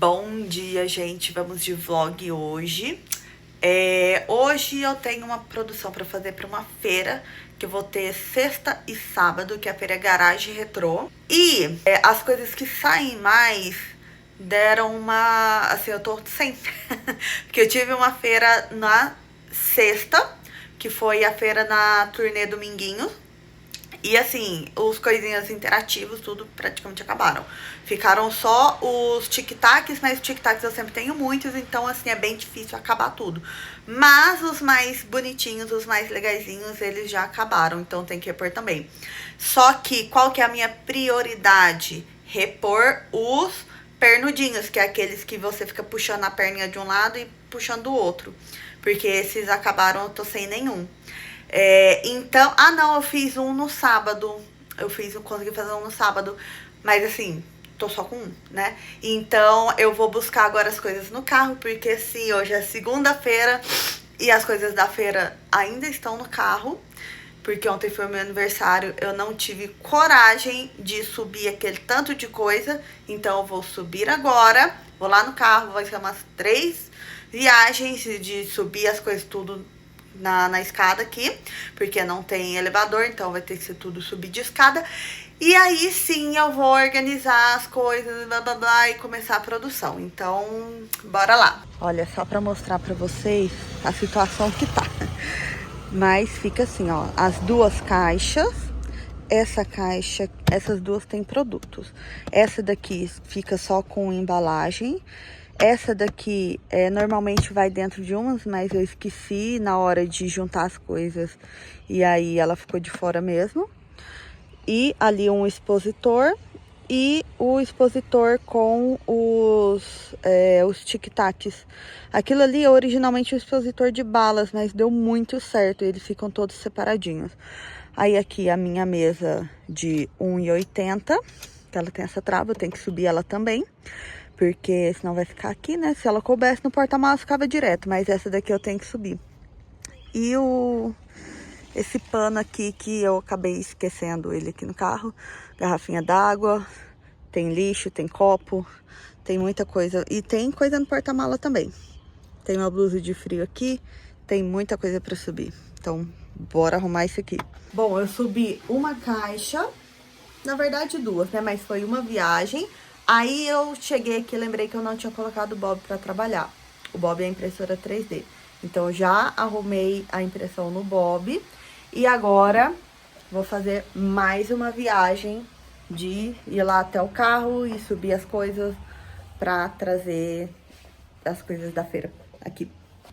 Bom dia, gente. Vamos de vlog hoje. Hoje eu tenho uma produção para fazer para uma feira que eu vou ter sexta e sábado, que é a feira Garage Retrô. E as coisas que saem mais deram uma... Assim, eu tô sem... Porque eu tive uma feira na sexta, que foi a feira na Turnê Dominguinhos. E assim, os coisinhas interativos, tudo praticamente acabaram. Ficaram só os tic-tacs, mas tic-tacs eu sempre tenho muitos, então assim, é bem difícil acabar tudo. Mas os mais bonitinhos, os mais legaisinhos, eles já acabaram, então tem que repor também. Só que, qual que é a minha prioridade? Repor os pernudinhos, que é aqueles que você fica puxando a perninha de um lado e puxando do outro. Porque esses acabaram, eu tô sem nenhum. Então, não, eu fiz um no sábado. Consegui fazer um no sábado. Mas assim, tô só com um, né? Então, eu vou buscar agora as coisas no carro, porque sim, hoje é segunda-feira e as coisas da feira ainda estão no carro. Porque ontem foi o meu aniversário, eu não tive coragem de subir aquele tanto de coisa. Então, eu vou subir agora, vou lá no carro, vai ser umas 3 viagens de subir as coisas tudo na escada aqui, porque não tem elevador, então vai ter que ser tudo subir de escada. E aí sim eu vou organizar as coisas, blá blá blá, e começar a produção. Então, bora lá. Olha, só pra mostrar pra vocês a situação que tá. Mas fica assim, ó, as duas caixas, essa caixa, essas duas tem produtos. Essa daqui fica só com embalagem. Essa daqui normalmente vai dentro de umas, mas eu esqueci na hora de juntar as coisas. E aí ela ficou de fora mesmo. E ali um expositor. E o expositor com os tic-tacs. Aquilo ali é originalmente um expositor de balas, mas deu muito certo. Eles ficam todos separadinhos. Aí aqui a minha mesa de 1,80, que ela tem essa trava, eu tenho que subir ela também. Porque senão vai ficar aqui, né? Se ela coubesse no porta-malas, ficava direto. Mas essa daqui eu tenho que subir. E esse pano aqui que eu acabei esquecendo ele aqui no carro. Garrafinha d'água. Tem lixo, tem copo. Tem muita coisa. E tem coisa no porta-mala também. Tem uma blusa de frio aqui. Tem muita coisa pra subir. Então, bora arrumar isso aqui. Bom, eu subi uma caixa. Na verdade, duas, né? Mas foi uma viagem. Aí eu cheguei aqui e lembrei que eu não tinha colocado o Bob pra trabalhar. O Bob é a impressora 3D. Então, eu já arrumei a impressão no Bob. E agora, vou fazer mais uma viagem de ir lá até o carro e subir as coisas pra trazer as coisas da feira aqui.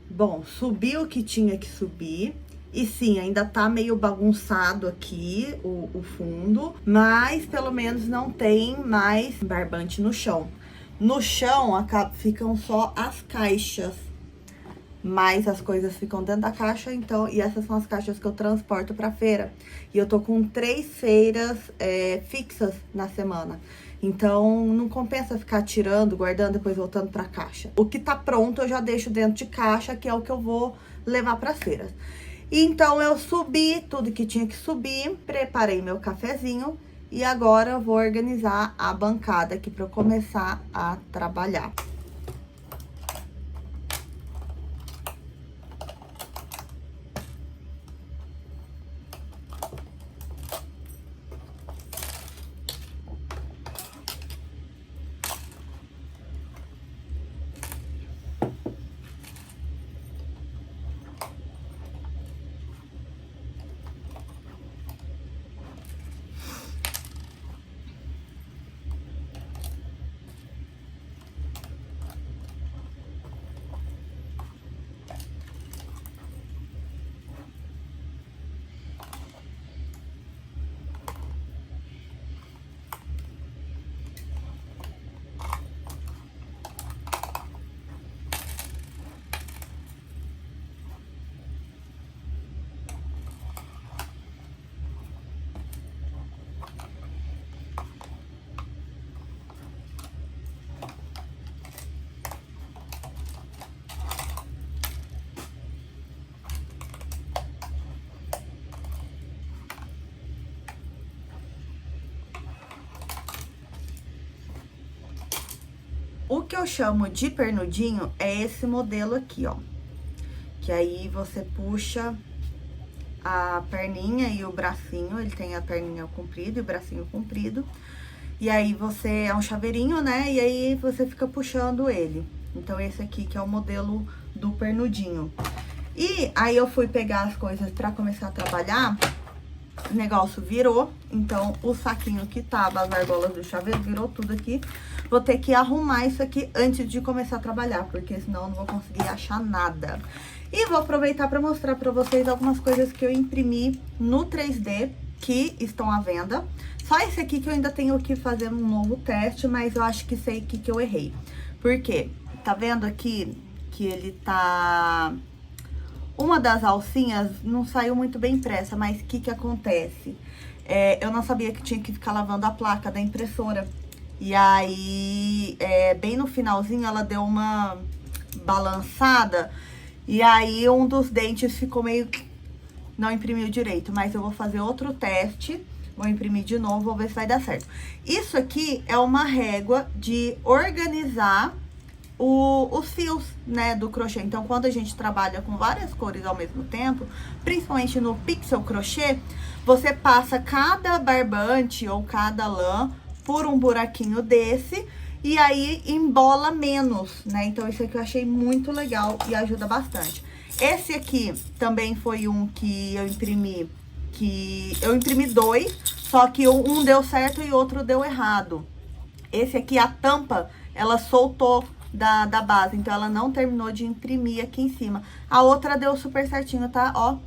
Bom, subi o que tinha que subir. E sim, ainda tá meio bagunçado aqui o fundo, mas pelo menos não tem mais barbante no chão. No chão ficam só as caixas, mas as coisas ficam dentro da caixa, então, e essas são as caixas que eu transporto pra feira. E eu tô com 3 feiras fixas na semana. Então, não compensa ficar tirando, guardando, depois voltando pra caixa. O que tá pronto eu já deixo dentro de caixa, que é o que eu vou levar pras feiras. Então, eu subi tudo que tinha que subir, preparei meu cafezinho e agora eu vou organizar a bancada aqui para eu começar a trabalhar. que eu chamo de pernudinho é esse modelo aqui, ó. Que aí você puxa a perninha e o bracinho, ele tem a perninha comprida e o bracinho comprido. E aí você, é um chaveirinho, né? E aí você fica puxando ele. Então esse aqui que é o modelo do pernudinho. E aí eu fui pegar as coisas pra começar a trabalhar, o negócio virou, então o saquinho que tava, as argolas do chaveiro, virou tudo aqui. Vou ter que arrumar isso aqui antes de começar a trabalhar, porque senão eu não vou conseguir achar nada. E vou aproveitar para mostrar para vocês algumas coisas que eu imprimi no 3D, que estão à venda. Só esse aqui que eu ainda tenho que fazer um novo teste, mas eu acho que sei que eu errei. Por quê? Tá vendo aqui que ele tá... Uma das alcinhas não saiu muito bem impressa, mas o que acontece? Eu não sabia que tinha que ficar lavando a placa da impressora. E aí, bem no finalzinho, ela deu uma balançada. E aí, um dos dentes ficou meio... Não imprimiu direito, mas eu vou fazer outro teste. Vou imprimir de novo, vou ver se vai dar certo. Isso aqui é uma régua de organizar os fios, né, do crochê. Então, quando a gente trabalha com várias cores ao mesmo tempo, principalmente no pixel crochê, você passa cada barbante ou cada lã por um buraquinho desse e aí embola menos, né? Então, isso aqui eu achei muito legal e ajuda bastante. Esse aqui também foi um que eu imprimi, dois, só que um deu certo e outro deu errado. Esse aqui, a tampa, ela soltou da base, então ela não terminou de imprimir aqui em cima. A outra deu super certinho, tá? Ó,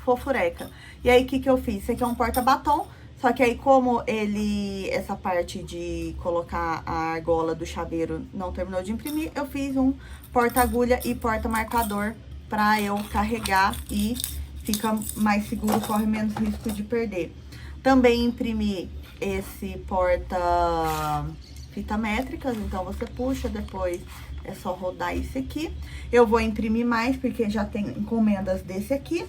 fofureca. E aí, o que eu fiz? Esse aqui é um porta-batom, só que aí como essa parte de colocar a argola do chaveiro não terminou de imprimir, eu fiz um porta-agulha e porta-marcador pra eu carregar e fica mais seguro, corre menos risco de perder. Também imprimi esse porta-fita métricas, então você puxa, depois é só rodar esse aqui. Eu vou imprimir mais, porque já tem encomendas desse aqui.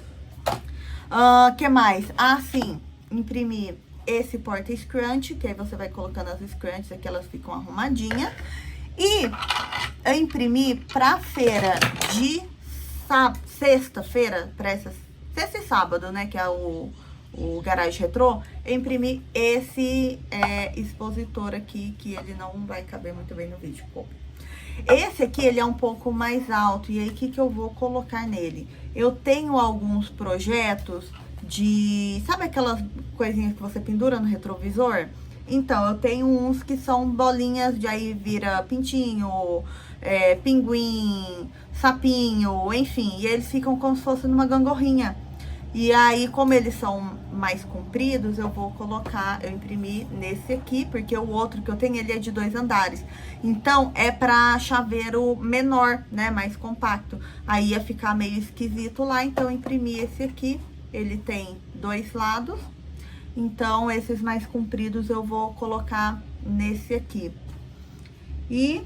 Que mais? Ah, sim, imprimi esse porta-scrunch, que aí você vai colocando as scrunches aqui, elas ficam arrumadinhas. E eu imprimi pra feira de sexta-feira, pra essa sexta e sábado, né, que é o Garage Retrô, eu imprimi esse expositor aqui, que ele não vai caber muito bem no vídeo. Pô. Esse aqui, ele é um pouco mais alto, e aí, o que eu vou colocar nele? Eu tenho alguns projetos de... Sabe aquelas coisinhas que você pendura no retrovisor? Então, eu tenho uns que são bolinhas, de aí vira pintinho, pinguim, sapinho, enfim. E eles ficam como se fosse numa gangorrinha. E aí, como eles são mais compridos, eu vou colocar, eu imprimi nesse aqui, porque o outro que eu tenho, ele é de 2 andares. Então, é pra chaveiro menor, né, mais compacto. Aí ia ficar meio esquisito lá, então eu imprimi esse aqui. Ele tem 2 lados, então esses mais compridos eu vou colocar nesse aqui. E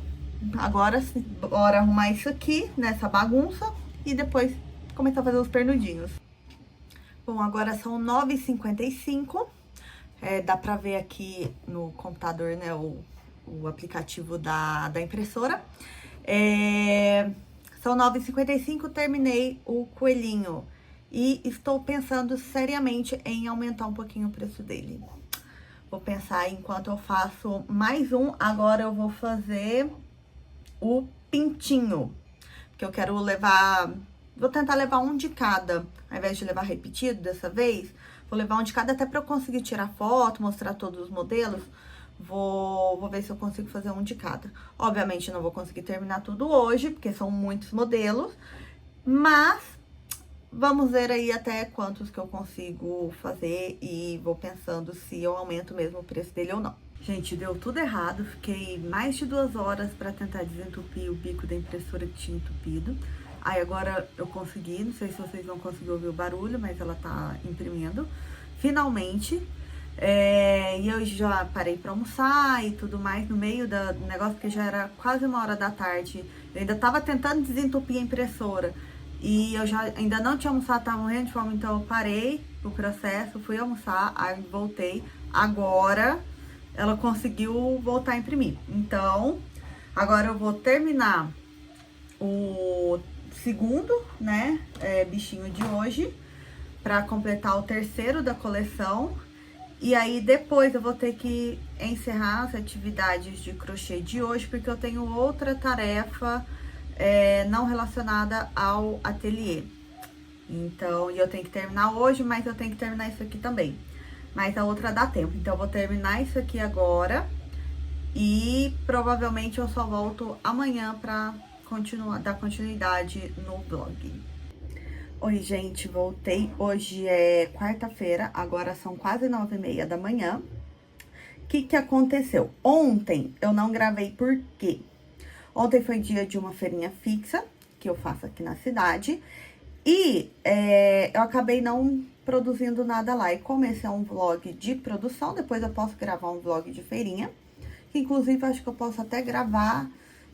agora, bora arrumar isso aqui, nessa bagunça, e depois começar a fazer os pernudinhos. Bom, agora são 9h55, dá pra ver aqui no computador, né, o aplicativo da impressora. São 9h55, terminei o coelhinho e estou pensando seriamente em aumentar um pouquinho o preço dele. Vou pensar enquanto eu faço mais um, agora eu vou fazer o pintinho, que eu quero levar... Vou tentar levar um de cada, ao invés de levar repetido dessa vez. Vou levar um de cada até pra eu conseguir tirar foto, mostrar todos os modelos. Vou ver se eu consigo fazer um de cada. Obviamente, não vou conseguir terminar tudo hoje, porque são muitos modelos. Mas, vamos ver aí até quantos que eu consigo fazer. E vou pensando se eu aumento mesmo o preço dele ou não. Gente, deu tudo errado. Fiquei mais de 2 horas pra tentar desentupir o bico da impressora que tinha entupido. Aí agora eu consegui, não sei se vocês vão conseguir ouvir o barulho, mas ela tá imprimindo, finalmente. E eu já parei pra almoçar e tudo mais no meio do negócio, porque já era quase 1h da tarde. Eu ainda tava tentando desentupir a impressora e eu já ainda não tinha almoçado, tava morrendo de fome, então eu parei o processo, fui almoçar, aí voltei. Agora ela conseguiu voltar a imprimir. Então... Agora eu vou terminar o segundo, né, bichinho de hoje, pra completar o terceiro da coleção. E aí, depois eu vou ter que encerrar as atividades de crochê de hoje, porque eu tenho outra tarefa não relacionada ao ateliê. Então, eu tenho que terminar hoje, mas eu tenho que terminar isso aqui também. Mas a outra dá tempo. Então, eu vou terminar isso aqui agora e provavelmente eu só volto amanhã pra dar continuidade no vlog. Oi, gente, voltei. Hoje é quarta-feira, agora são quase 9h30 da manhã. O que aconteceu? Ontem eu não gravei por quê? Ontem foi dia de uma feirinha fixa, que eu faço aqui na cidade, e eu acabei não produzindo nada lá. E como esse é um vlog de produção, depois eu posso gravar um vlog de feirinha, que inclusive acho que eu posso até gravar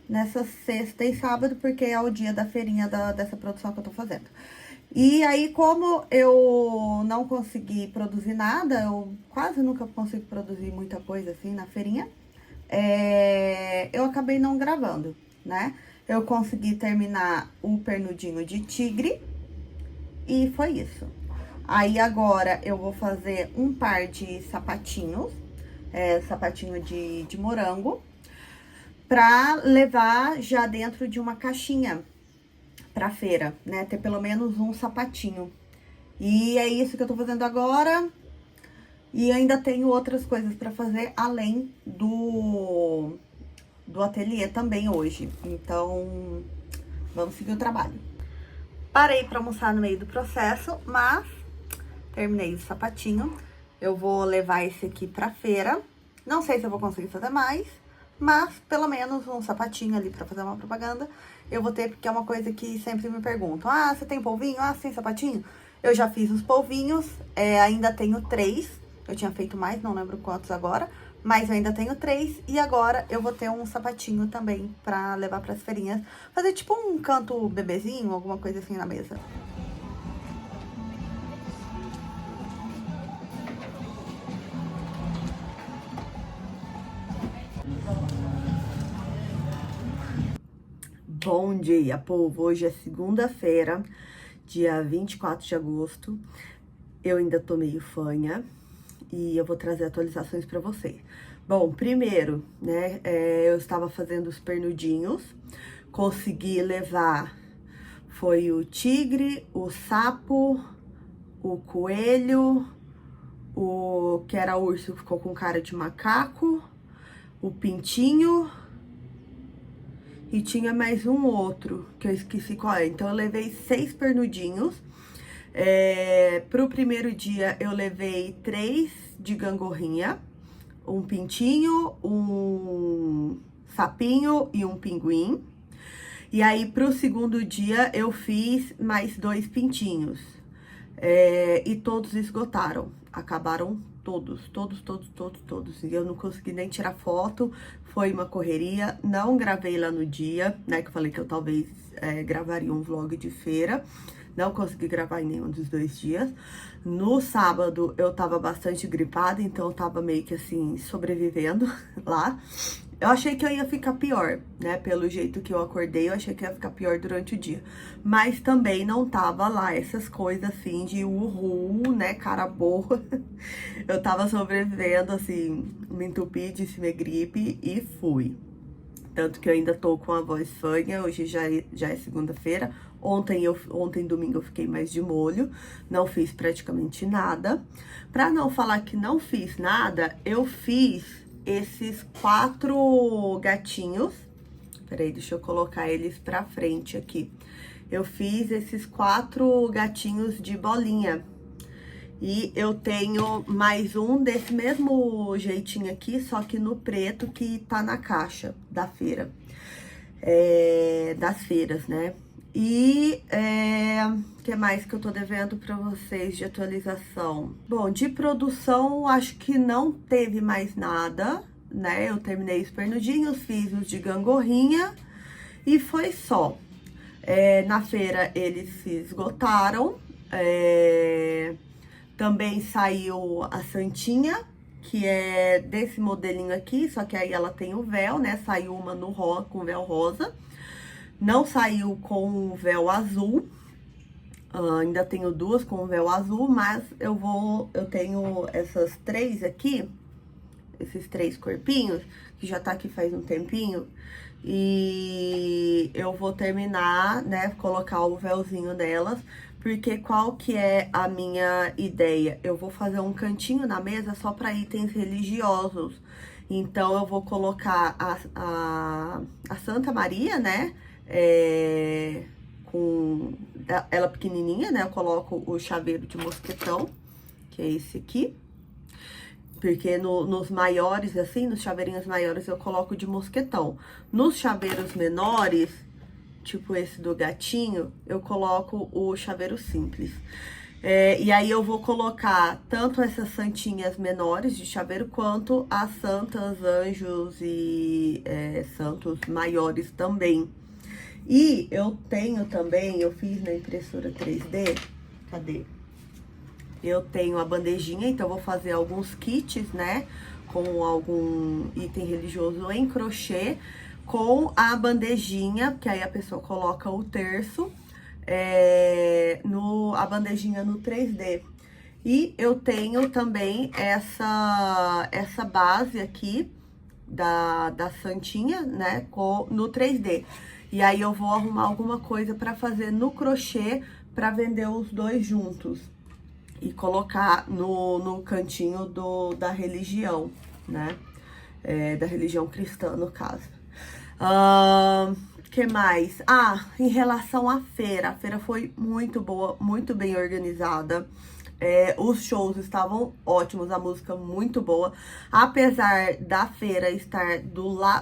nessa sexta e sábado, porque é o dia da feirinha dessa produção que eu tô fazendo. E aí, como eu não consegui produzir nada, eu quase nunca consigo produzir muita coisa assim na feirinha, eu acabei não gravando, né? Eu consegui terminar o pernudinho de tigre e foi isso. Aí agora eu vou fazer um par de sapatinhos, sapatinho de morango, pra levar já dentro de uma caixinha pra feira, né? Ter pelo menos um sapatinho. E é isso que eu tô fazendo agora. E ainda tenho outras coisas pra fazer além do ateliê também hoje. Então, vamos seguir o trabalho. Parei pra almoçar no meio do processo, mas terminei o sapatinho. Eu vou levar esse aqui pra feira. Não sei se eu vou conseguir fazer mais, mas pelo menos um sapatinho ali pra fazer uma propaganda eu vou ter, porque é uma coisa que sempre me perguntam. Ah, você tem polvinho? Ah, você tem sapatinho? Eu já fiz os polvinhos, ainda tenho 3. Eu tinha feito mais, não lembro quantos agora, mas eu ainda tenho 3. E agora eu vou ter um sapatinho também pra levar pras feirinhas. Fazer tipo um canto bebezinho, alguma coisa assim na mesa. Bom dia, povo! Hoje é segunda-feira, dia 24 de agosto. Eu ainda tô meio fanha e eu vou trazer atualizações pra vocês. Bom, primeiro, né, eu estava fazendo os pernudinhos, consegui levar, foi o tigre, o sapo, o coelho, o que era urso ficou com cara de macaco, o pintinho. E tinha mais um outro, que eu esqueci qual é. Então, eu levei 6 pernudinhos. Pro primeiro dia, eu levei 3 de gangorrinha. Um pintinho, um sapinho e um pinguim. E aí, pro segundo dia, eu fiz mais 2 pintinhos. E todos esgotaram. Acabaram todos. E eu não consegui nem tirar foto, foi uma correria. Não gravei lá no dia, né, que eu falei que eu talvez gravaria um vlog de feira. Não consegui gravar em nenhum dos 2 dias. No sábado, eu tava bastante gripada, então eu tava meio que assim, sobrevivendo lá. Eu achei que eu ia ficar pior, né? Pelo jeito que eu acordei, eu achei que ia ficar pior durante o dia. Mas também não tava lá essas coisas assim de uhul, né? Cara boa. Eu tava sobrevivendo, assim, me entupi, disse minha gripe e fui. Tanto que eu ainda tô com a voz fanha, hoje já é segunda-feira. Ontem, domingo, eu fiquei mais de molho, não fiz praticamente nada. Pra não falar que não fiz nada, eu fiz esses 4 gatinhos. Peraí, deixa eu colocar eles pra frente aqui. Eu fiz esses 4 gatinhos de bolinha. E eu tenho mais um desse mesmo jeitinho aqui, só que no preto, que tá na caixa da feira. Das feiras, né? E o que mais que eu tô devendo pra vocês de atualização? Bom, de produção, acho que não teve mais nada, né? Eu terminei os pernudinhos, fiz os de gangorrinha e foi só. Na feira eles se esgotaram. Também saiu a Santinha, que é desse modelinho aqui, só que aí ela tem o véu, né? Saiu uma no com véu rosa. Não saiu com o véu azul. Ainda tenho duas com o véu azul, mas eu tenho essas três aqui, esses três corpinhos, que já tá aqui faz um tempinho. E eu vou terminar, né, colocar o véuzinho nelas, porque qual que é a minha ideia? Eu vou fazer um cantinho na mesa só para itens religiosos. Então, eu vou colocar a Santa Maria, né, com ela pequenininha, né, eu coloco o chaveiro de mosquetão, que é esse aqui. Porque nos maiores, assim, nos chaveirinhos maiores eu coloco de mosquetão. Nos chaveiros menores, tipo esse do gatinho, eu coloco o chaveiro simples. E aí eu vou colocar tanto essas santinhas menores de chaveiro, quanto as santas, anjos e santos maiores também. E eu tenho também, eu fiz na impressora 3D, cadê? Eu tenho a bandejinha, então eu vou fazer alguns kits, né, com algum item religioso em crochê, com a bandejinha, que aí a pessoa coloca o terço, a bandejinha no 3D. E eu tenho também essa base aqui da santinha, né, no 3D. E aí eu vou arrumar alguma coisa pra fazer no crochê, pra vender os dois juntos. E colocar no cantinho da religião, né? Da religião cristã, no caso. Que mais? Em relação à feira. A feira foi muito boa, muito bem organizada. Os shows estavam ótimos, a música muito boa. Apesar da feira estar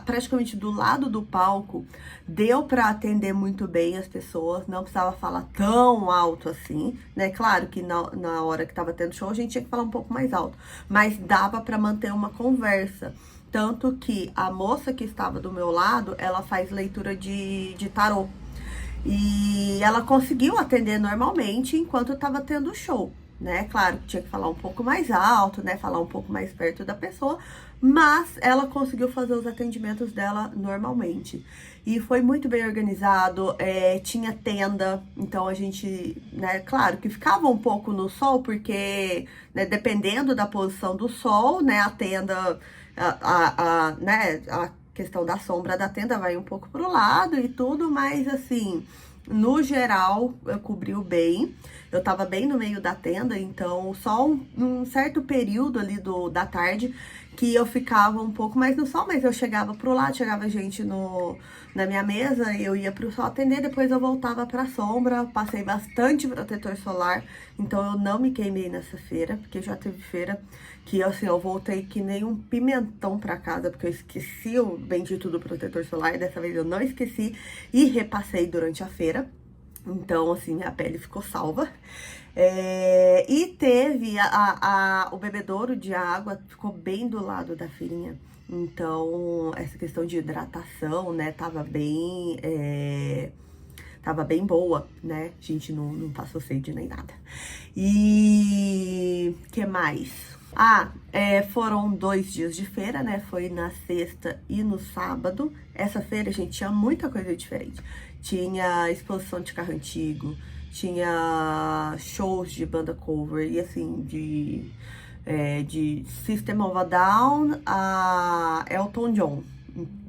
praticamente do lado do palco, deu para atender muito bem as pessoas, não precisava falar tão alto assim, né? Claro que na hora que tava tendo show a gente tinha que falar um pouco mais alto, mas dava para manter uma conversa. Tanto que a moça que estava do meu lado, ela faz leitura de tarô. E ela conseguiu atender normalmente enquanto tava tendo show, né? Claro que tinha que falar um pouco mais alto, né? Falar um pouco mais perto da pessoa, mas ela conseguiu fazer os atendimentos dela normalmente. E foi muito bem organizado, tinha tenda, então a gente, né? Claro que ficava um pouco no sol, porque, né, dependendo da posição do sol, né? A tenda, né? A questão da sombra da tenda vai um pouco pro lado e tudo, mas assim, no geral, cobriu bem. Eu tava bem no meio da tenda, então só um certo período ali da tarde que eu ficava um pouco mais no sol, mas eu chegava pro lado, chegava gente na minha mesa, eu ia pro sol atender, depois eu voltava pra sombra, passei bastante protetor solar, então eu não me queimei nessa feira, porque já teve feira que, assim, eu voltei que nem um pimentão pra casa, porque eu esqueci o bendito do protetor solar, e dessa vez eu não esqueci e repassei durante a feira. Então, assim, minha pele ficou salva. E teve o bebedouro de água, ficou bem do lado da feirinha. Então, essa questão de hidratação, né, tava bem boa, né? A gente não passou sede nem nada. E que mais? Foram 2 dias de feira, né? Foi na sexta e no sábado. Essa feira, gente, tinha muita coisa diferente. Tinha exposição de carro antigo, tinha shows de banda cover, e assim, de System of a Down a Elton John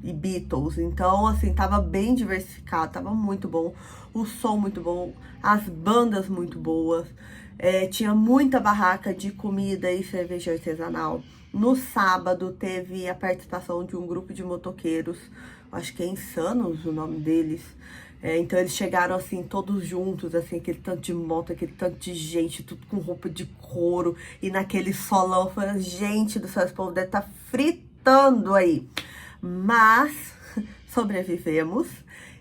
e Beatles. Então, assim, tava bem diversificado, tava muito bom. O som muito bom, as bandas muito boas. Tinha muita barraca de comida e cerveja artesanal. No sábado teve a participação de um grupo de motoqueiros, acho que é Insanos o nome deles. Então eles chegaram assim, todos juntos, assim, aquele tanto de moto, aquele tanto de gente, tudo com roupa de couro, e naquele solão. Eu falei, gente do céu, esse povo deve estar fritando aí. Mas sobrevivemos.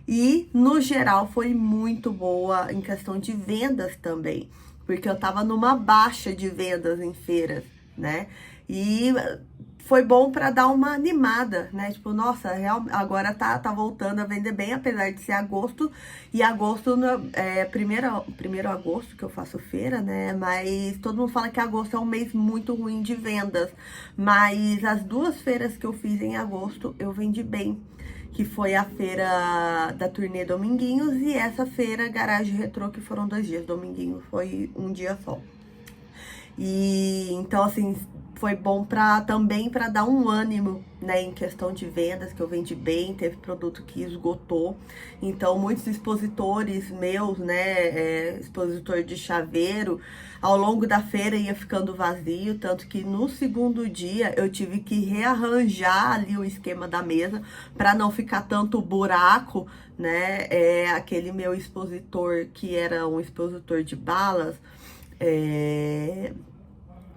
E, no geral, foi muito boa em questão de vendas também. Porque eu tava numa baixa de vendas em feiras, né? E foi bom pra dar uma animada, né? Tipo, nossa, agora tá voltando a vender bem, apesar de ser agosto. E agosto é primeiro agosto que eu faço feira, né? Mas todo mundo fala que agosto é um mês muito ruim de vendas. Mas as 2 feiras que eu fiz em agosto, eu vendi bem. Que foi a feira da Turnê Dominguinhos e essa feira Garagem Retrô, que foram 2 dias. Dominguinhos foi um dia só. E então, assim, foi bom também para dar um ânimo, né, em questão de vendas, que eu vendi bem, teve produto que esgotou. Então, muitos expositores meus, né, expositor de chaveiro, ao longo da feira ia ficando vazio, tanto que no segundo dia eu tive que rearranjar ali o esquema da mesa para não ficar tanto buraco, né, aquele meu expositor que era um expositor de balas,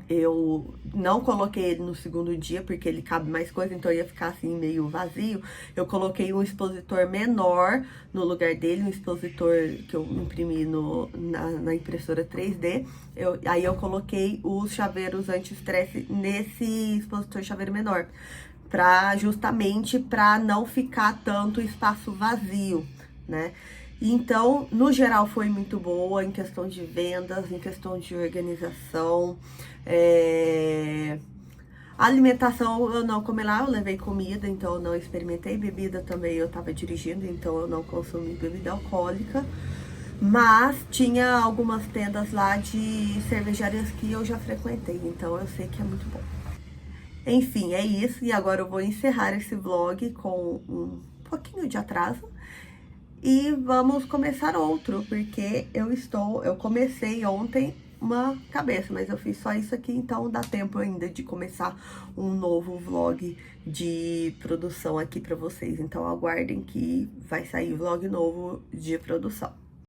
eu não coloquei ele no segundo dia, porque ele cabe mais coisa, então ia ficar assim meio vazio. Eu coloquei um expositor menor no lugar dele, um expositor que eu imprimi na impressora 3D. Aí eu coloquei os chaveiros anti-estresse nesse expositor chaveiro menor, justamente para não ficar tanto espaço vazio, né? Então, no geral, foi muito boa em questão de vendas, em questão de organização. Alimentação eu não comi lá, eu levei comida, então eu não experimentei. Bebida também eu tava dirigindo, então eu não consumi bebida alcoólica. Mas tinha algumas tendas lá de cervejarias que eu já frequentei, então eu sei que é muito bom. Enfim, é isso. E agora eu vou encerrar esse vlog com um pouquinho de atraso. E vamos começar outro, porque eu comecei ontem uma cabeça, mas eu fiz só isso aqui, então dá tempo ainda de começar um novo vlog de produção aqui pra vocês. Então aguardem que vai sair vlog novo de produção.